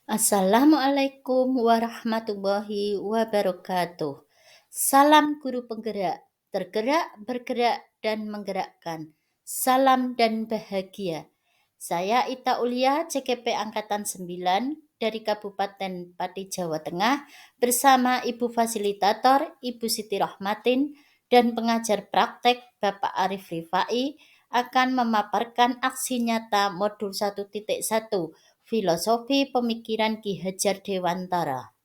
Assalamualaikum warahmatullahi wabarakatuh. Salam guru penggerak, tergerak, bergerak, dan menggerakkan. Salam dan bahagia. Saya Ita Ulia, CKP Angkatan 9 dari Kabupaten Pati, Jawa Tengah, bersama Ibu Fasilitator, Ibu Siti Rahmatin, dan pengajar praktek Bapak Arif Rifai akan memaparkan aksi nyata modul 1.1 Filosofi Pemikiran Ki Hajar Dewantara.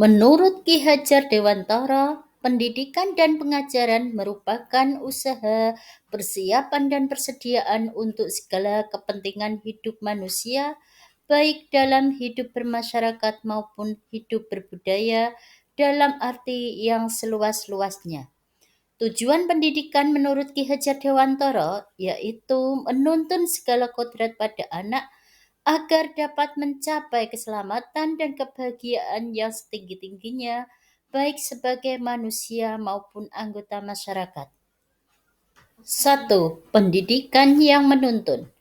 Menurut Ki Hajar Dewantara, pendidikan dan pengajaran merupakan usaha, persiapan dan persediaan untuk segala kepentingan hidup manusia, baik dalam hidup bermasyarakat maupun hidup berbudaya dalam arti yang seluas-luasnya. Tujuan pendidikan menurut Ki Hajar Dewantara yaitu menuntun segala kodrat pada anak agar dapat mencapai keselamatan dan kebahagiaan yang setinggi-tingginya, baik sebagai manusia maupun anggota masyarakat. 1. Pendidikan yang menuntun.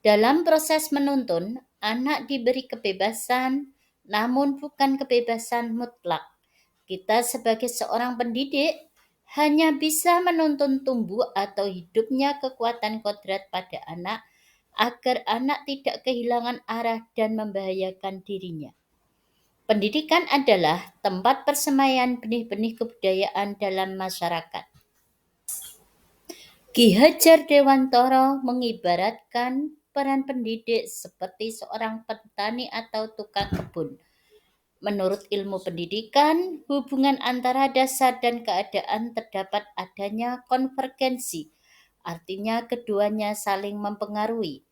Dalam proses menuntun, anak diberi kebebasan, namun bukan kebebasan mutlak. Kita sebagai seorang pendidik hanya bisa menuntun tumbuh atau hidupnya kekuatan kodrat pada anak agar anak tidak kehilangan arah dan membahayakan dirinya. Pendidikan adalah tempat persemaian benih-benih kebudayaan dalam masyarakat. Ki Hajar Dewantara mengibaratkan peran pendidik seperti seorang petani atau tukang kebun. Menurut ilmu pendidikan, hubungan antara dasar dan keadaan terdapat adanya konvergensi, artinya keduanya saling mempengaruhi.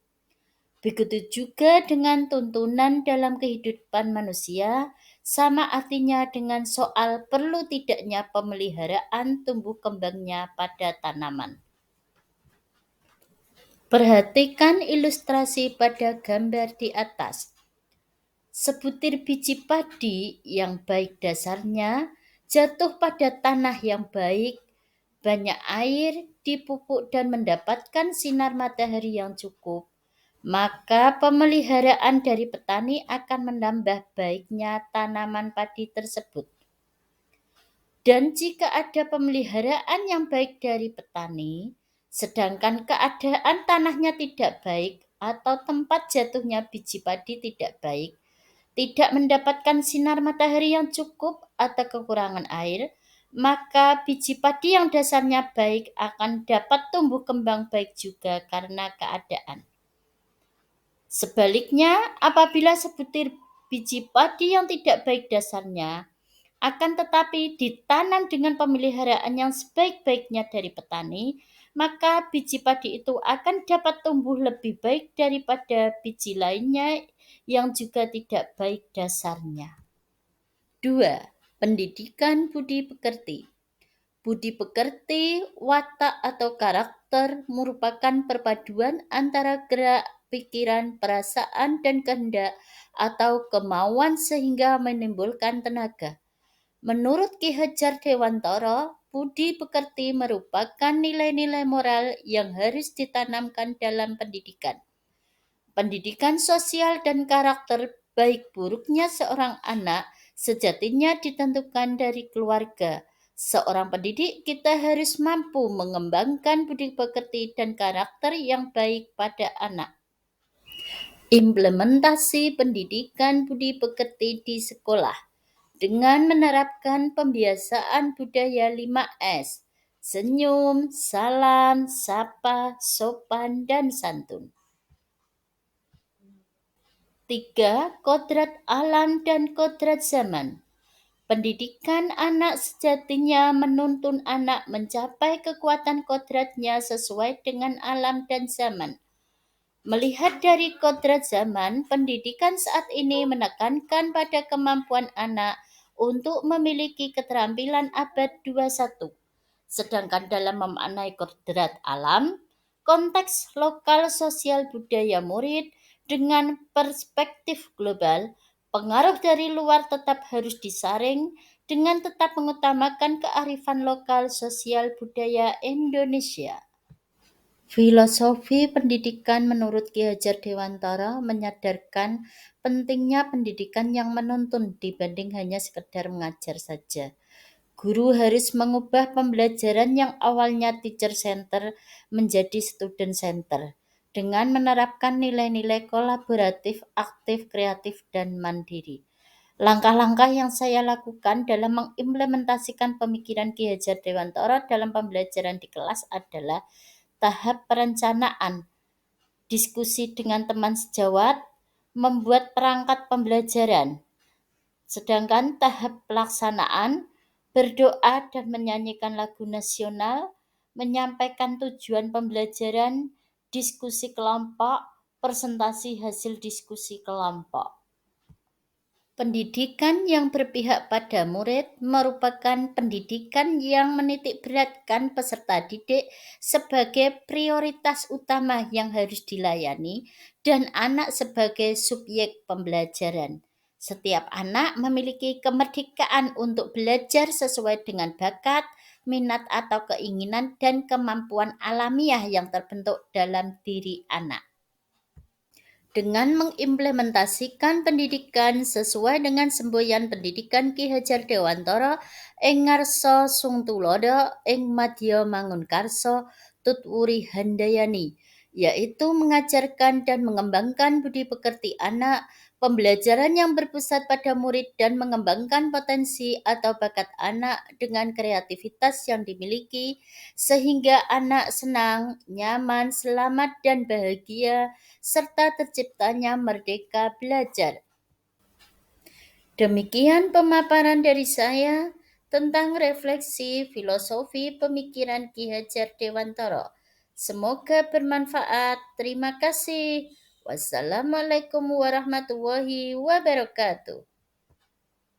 Begitu juga dengan tuntunan dalam kehidupan manusia, sama artinya dengan soal perlu tidaknya pemeliharaan tumbuh kembangnya pada tanaman. Perhatikan ilustrasi pada gambar di atas. Sebutir biji padi yang baik dasarnya jatuh pada tanah yang baik, banyak air, dipupuk dan mendapatkan sinar matahari yang cukup, maka pemeliharaan dari petani akan menambah baiknya tanaman padi tersebut. Dan jika ada pemeliharaan yang baik dari petani, sedangkan keadaan tanahnya tidak baik atau tempat jatuhnya biji padi tidak baik, tidak mendapatkan sinar matahari yang cukup atau kekurangan air, maka biji padi yang dasarnya baik akan dapat tumbuh kembang baik juga karena keadaan. Sebaliknya, apabila sebutir biji padi yang tidak baik dasarnya akan tetapi ditanam dengan pemeliharaan yang sebaik-baiknya dari petani, maka biji padi itu akan dapat tumbuh lebih baik daripada biji lainnya yang juga tidak baik dasarnya. 2. Pendidikan budi pekerti. Budi pekerti, watak atau karakter merupakan perpaduan antara gerak, pikiran, perasaan, dan kehendak atau kemauan sehingga menimbulkan tenaga. Menurut Ki Hajar Dewantara, budi pekerti merupakan nilai-nilai moral yang harus ditanamkan dalam pendidikan. Pendidikan sosial dan karakter baik buruknya seorang anak sejatinya ditentukan dari keluarga. Seorang pendidik kita harus mampu mengembangkan budi pekerti dan karakter yang baik pada anak. Implementasi pendidikan budi pekerti di sekolah dengan menerapkan pembiasaan budaya 5S, senyum, salam, sapa, sopan, dan santun. 3. Kodrat alam dan kodrat zaman. Pendidikan anak sejatinya menuntun anak mencapai kekuatan kodratnya sesuai dengan alam dan zaman. Melihat dari kodrat zaman, pendidikan saat ini menekankan pada kemampuan anak untuk memiliki keterampilan abad 21. Sedangkan dalam memaknai kodrat alam, konteks lokal sosial budaya murid dengan perspektif global, pengaruh dari luar tetap harus disaring dengan tetap mengutamakan kearifan lokal sosial budaya Indonesia. Filosofi pendidikan menurut Ki Hajar Dewantara menyadarkan pentingnya pendidikan yang menuntun dibanding hanya sekedar mengajar saja. Guru harus mengubah pembelajaran yang awalnya teacher center menjadi student center dengan menerapkan nilai-nilai kolaboratif, aktif, kreatif, dan mandiri. Langkah-langkah yang saya lakukan dalam mengimplementasikan pemikiran Ki Hajar Dewantara dalam pembelajaran di kelas adalah tahap perencanaan, diskusi dengan teman sejawat, membuat perangkat pembelajaran. Sedangkan tahap pelaksanaan, berdoa dan menyanyikan lagu nasional, menyampaikan tujuan pembelajaran, diskusi kelompok, presentasi hasil diskusi kelompok. Pendidikan yang berpihak pada murid merupakan pendidikan yang menitikberatkan peserta didik sebagai prioritas utama yang harus dilayani dan anak sebagai subjek pembelajaran. Setiap anak memiliki kemerdekaan untuk belajar sesuai dengan bakat, minat atau keinginan dan kemampuan alamiah yang terbentuk dalam diri anak. Dengan mengimplementasikan pendidikan sesuai dengan semboyan pendidikan Ki Hajar Dewantara ing ngarsa sungtulodo ing madya mangunkarsa tutwuri handayani, yaitu mengajarkan dan mengembangkan budi pekerti anak, pembelajaran yang berpusat pada murid dan mengembangkan potensi atau bakat anak dengan kreativitas yang dimiliki sehingga anak senang, nyaman, selamat dan bahagia serta terciptanya merdeka belajar. Demikian pemaparan dari saya tentang refleksi filosofi pemikiran Ki Hajar Dewantara. Semoga bermanfaat. Terima kasih. Wassalamualaikum warahmatullahi wabarakatuh.